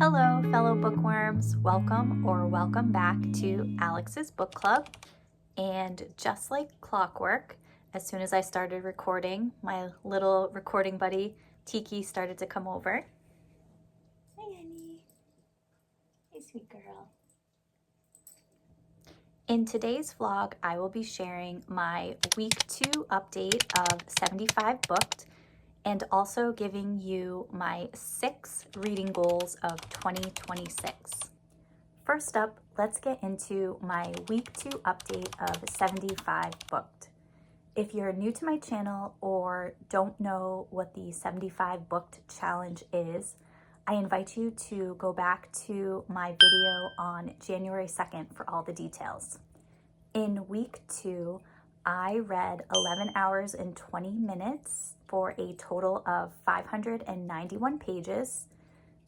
Hello, fellow bookworms. Welcome back to Alex's Book Club. And just like clockwork, as soon as I started recording, my little recording buddy, Tiki, started to come over. Hi, honey. Hey, sweet girl. In today's vlog, I will be sharing my week 2 update of 75 Booked and also giving you my 6 reading goals of 2026. First up, let's get into my week 2 update of 75 Booked. If you're new to my channel or don't know what the 75 Booked challenge is, I invite you to go back to my video on January 2nd for all the details. In week 2, I read 11 hours and 20 minutes for a total of 591 pages.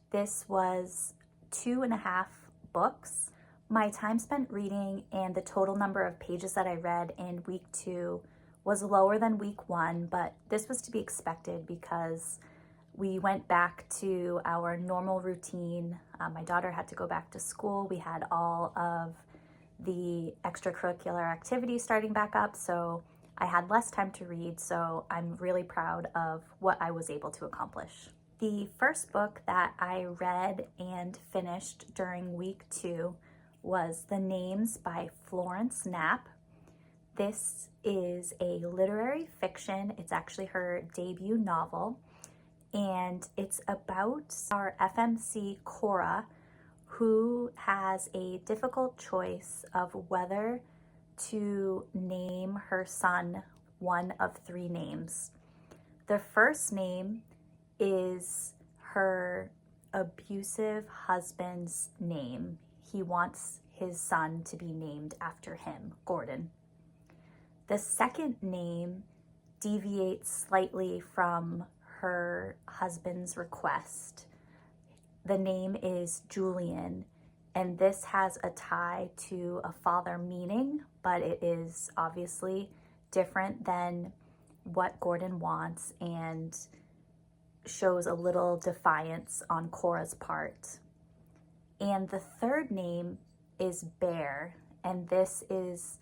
This was 2.5 books. My time spent reading and the total number of pages that I read in week 2 was lower than week 1, but this was to be expected because we went back to our normal routine. My daughter had to go back to school. We had all of the extracurricular activities starting back up, so I had less time to read, so I'm really proud of what I was able to accomplish. The first book that I read and finished during week 2 was The Names by Florence Knapp. This is a literary fiction. It's actually her debut novel, and it's about our FMC Cora, who has a difficult choice of whether to name her son one of 3 names. The first name is her abusive husband's name. He wants his son to be named after him, Gordon. The second name deviates slightly from her husband's request. The name is Julian, and this has a tie to a father meaning, but it is obviously different than what Gordon wants and shows a little defiance on Cora's part. And the third name is Bear, and this is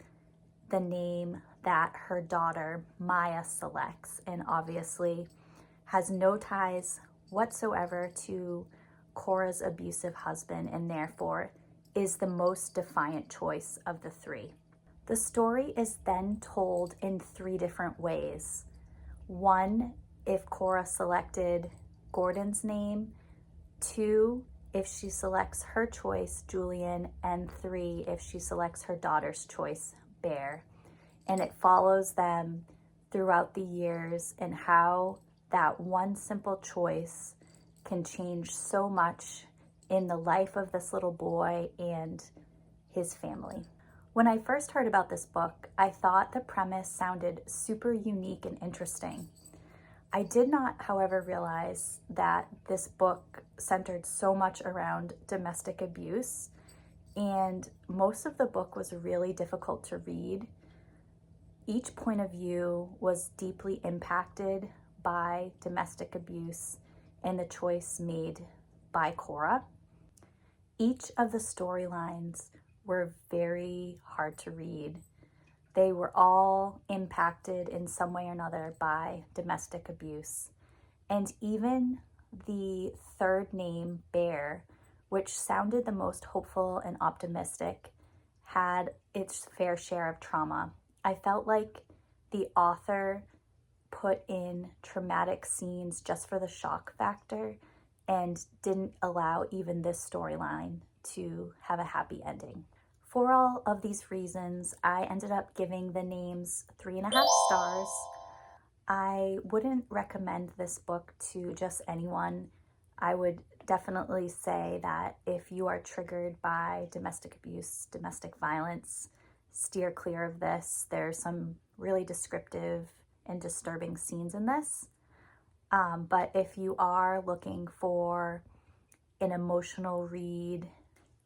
the name that her daughter Maya selects, and obviously has no ties whatsoever to Cora's abusive husband, and therefore is the most defiant choice of the 3. The story is then told in 3 different ways. 1, if Cora selected Gordon's name. 2, if she selects her choice, Julian. And 3, if she selects her daughter's choice, Bear. And it follows them throughout the years and how that one simple choice can change so much in the life of this little boy and his family. When I first heard about this book, I thought the premise sounded super unique and interesting. I did not, however, realize that this book centered so much around domestic abuse, and most of the book was really difficult to read. Each point of view was deeply impacted by domestic abuse and the choice made by Cora. Each of the storylines were very hard to read. They were all impacted in some way or another by domestic abuse. And even the third name, Bear, which sounded the most hopeful and optimistic, had its fair share of trauma. I felt like the author put in traumatic scenes just for the shock factor and didn't allow even this storyline to have a happy ending. For all of these reasons, I ended up giving The Names 3.5 stars. I wouldn't recommend this book to just anyone. I would definitely say that if you are triggered by domestic abuse, domestic violence, steer clear of this. There's some really descriptive and disturbing scenes in this. But if you are looking for an emotional read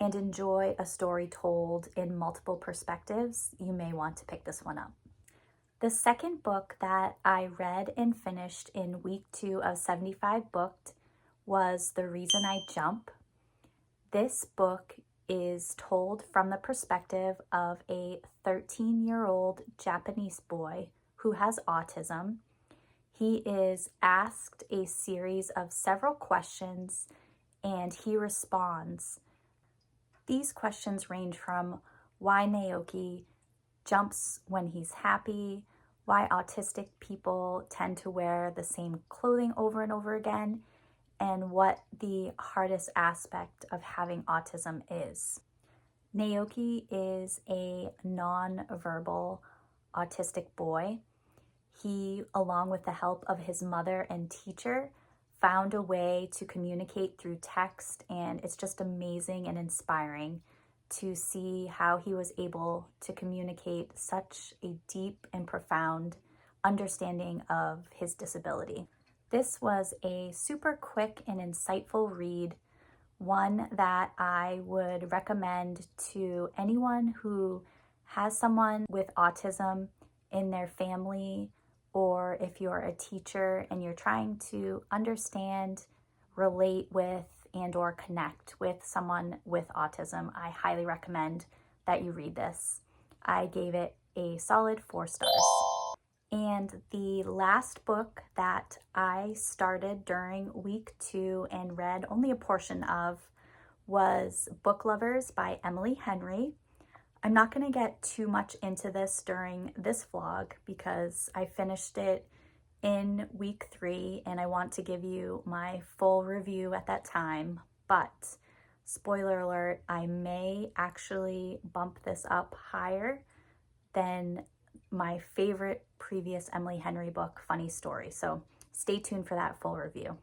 and enjoy a story told in multiple perspectives, you may want to pick this one up. The second book that I read and finished in week 2 of 75 Booked was The Reason I Jump. This book is told from the perspective of a 13-year-old Japanese boy who has autism. He is asked a series of several questions and he responds. These questions range from why Naoki jumps when he's happy, why autistic people tend to wear the same clothing over and over again, and what the hardest aspect of having autism is. Naoki is a non-verbal autistic boy. He, along with the help of his mother and teacher, found a way to communicate through text, and it's just amazing and inspiring to see how he was able to communicate such a deep and profound understanding of his disability. This was a super quick and insightful read, one that I would recommend to anyone who has someone with autism in their family, or if you're a teacher and you're trying to understand, relate with, and or connect with someone with autism. I highly recommend that you read this. I gave it a solid 4 stars. And the last book that I started during week 2 and read only a portion of was Book Lovers by Emily Henry. I'm not going to get too much into this during this vlog because I finished it in week 3 and I want to give you my full review at that time. But spoiler alert, I may actually bump this up higher than my favorite previous Emily Henry book, Funny Story. So stay tuned for that full review.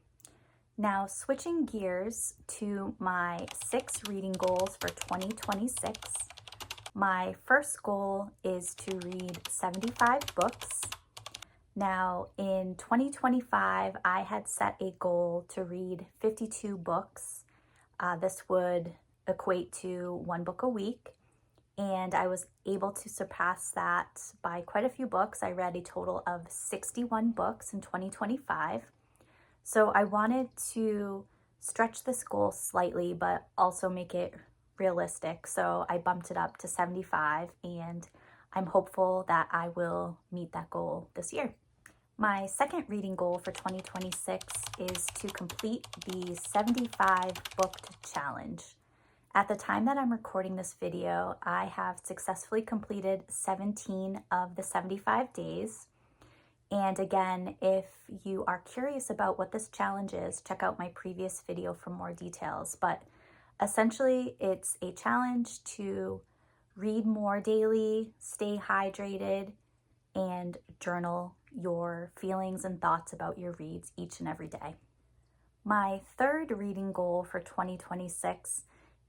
Now, switching gears to my 6 reading goals for 2026. My first goal is to read 75 books. Now, in 2025, I had set a goal to read 52 books. This would equate to 1 book a week. And I was able to surpass that by quite a few books. I read a total of 61 books in 2025. So I wanted to stretch this goal slightly, but also make it realistic. So I bumped it up to 75, and I'm hopeful that I will meet that goal this year. My second reading goal for 2026 is to complete the 75 booked challenge. At the time that I'm recording this video, I have successfully completed 17 of the 75 days. And again, if you are curious about what this challenge is, check out my previous video for more details. But essentially, it's a challenge to read more daily, stay hydrated, and journal your feelings and thoughts about your reads each and every day. My third reading goal for 2026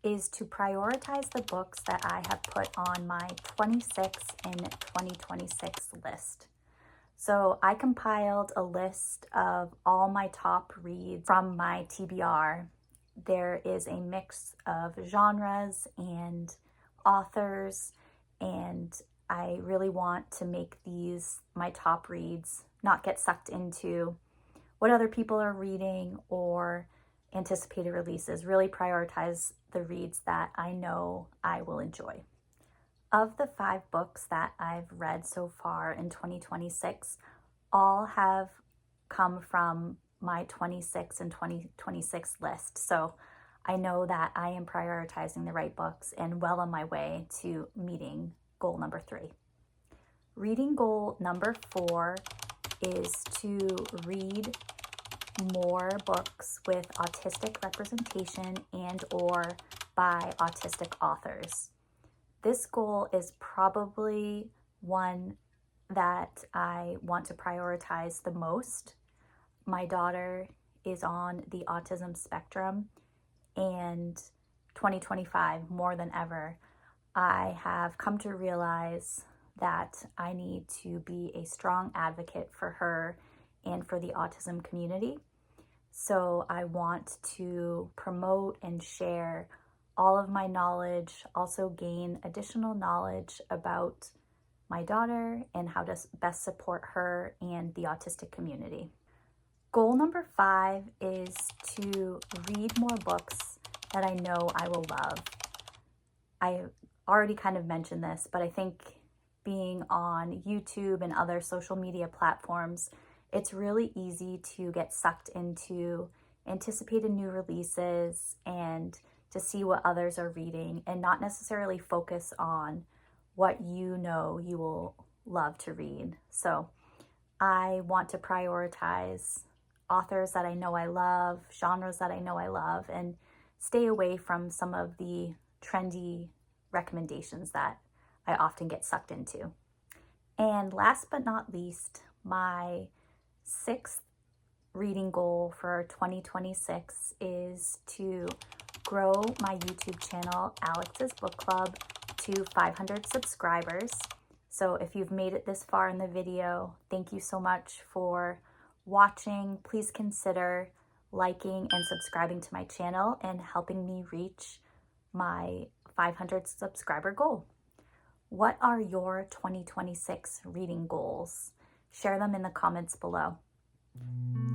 is to prioritize the books that I have put on my 26 in 2026 list. So I compiled a list of all my top reads from my TBR. There is a mix of genres and authors, and I really want to make these my top reads, not get sucked into what other people are reading or anticipated releases. Really prioritize the reads that I know I will enjoy. Of the 5 books that I've read so far in 2026, all have come from my 26 and 2026 list. So I know that I am prioritizing the right books and well on my way to meeting goal number 3. Reading goal number 4 is to read more books with autistic representation and or by autistic authors. This goal is probably one that I want to prioritize the most. My daughter is on the autism spectrum, and 2025, more than ever, I have come to realize that I need to be a strong advocate for her and for the autism community. So I want to promote and share all of my knowledge, also gain additional knowledge about my daughter and how to best support her and the autistic community. Goal number 5 is to read more books that I know I will love. I already kind of mentioned this, but I think being on YouTube and other social media platforms, it's really easy to get sucked into anticipated new releases and to see what others are reading and not necessarily focus on what you know you will love to read. So I want to prioritize authors that I know I love, genres that I know I love, and stay away from some of the trendy recommendations that I often get sucked into. And last but not least, my sixth reading goal for 2026 is to grow my YouTube channel, Alex's Book Club, to 500 subscribers. So if you've made it this far in the video, thank you so much for watching. Please consider liking and subscribing to my channel and helping me reach my 500 subscriber goal. What are your 2026 reading goals? Share them in the comments below.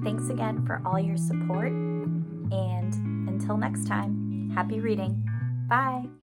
Thanks again for all your support, and until next time, happy reading. Bye.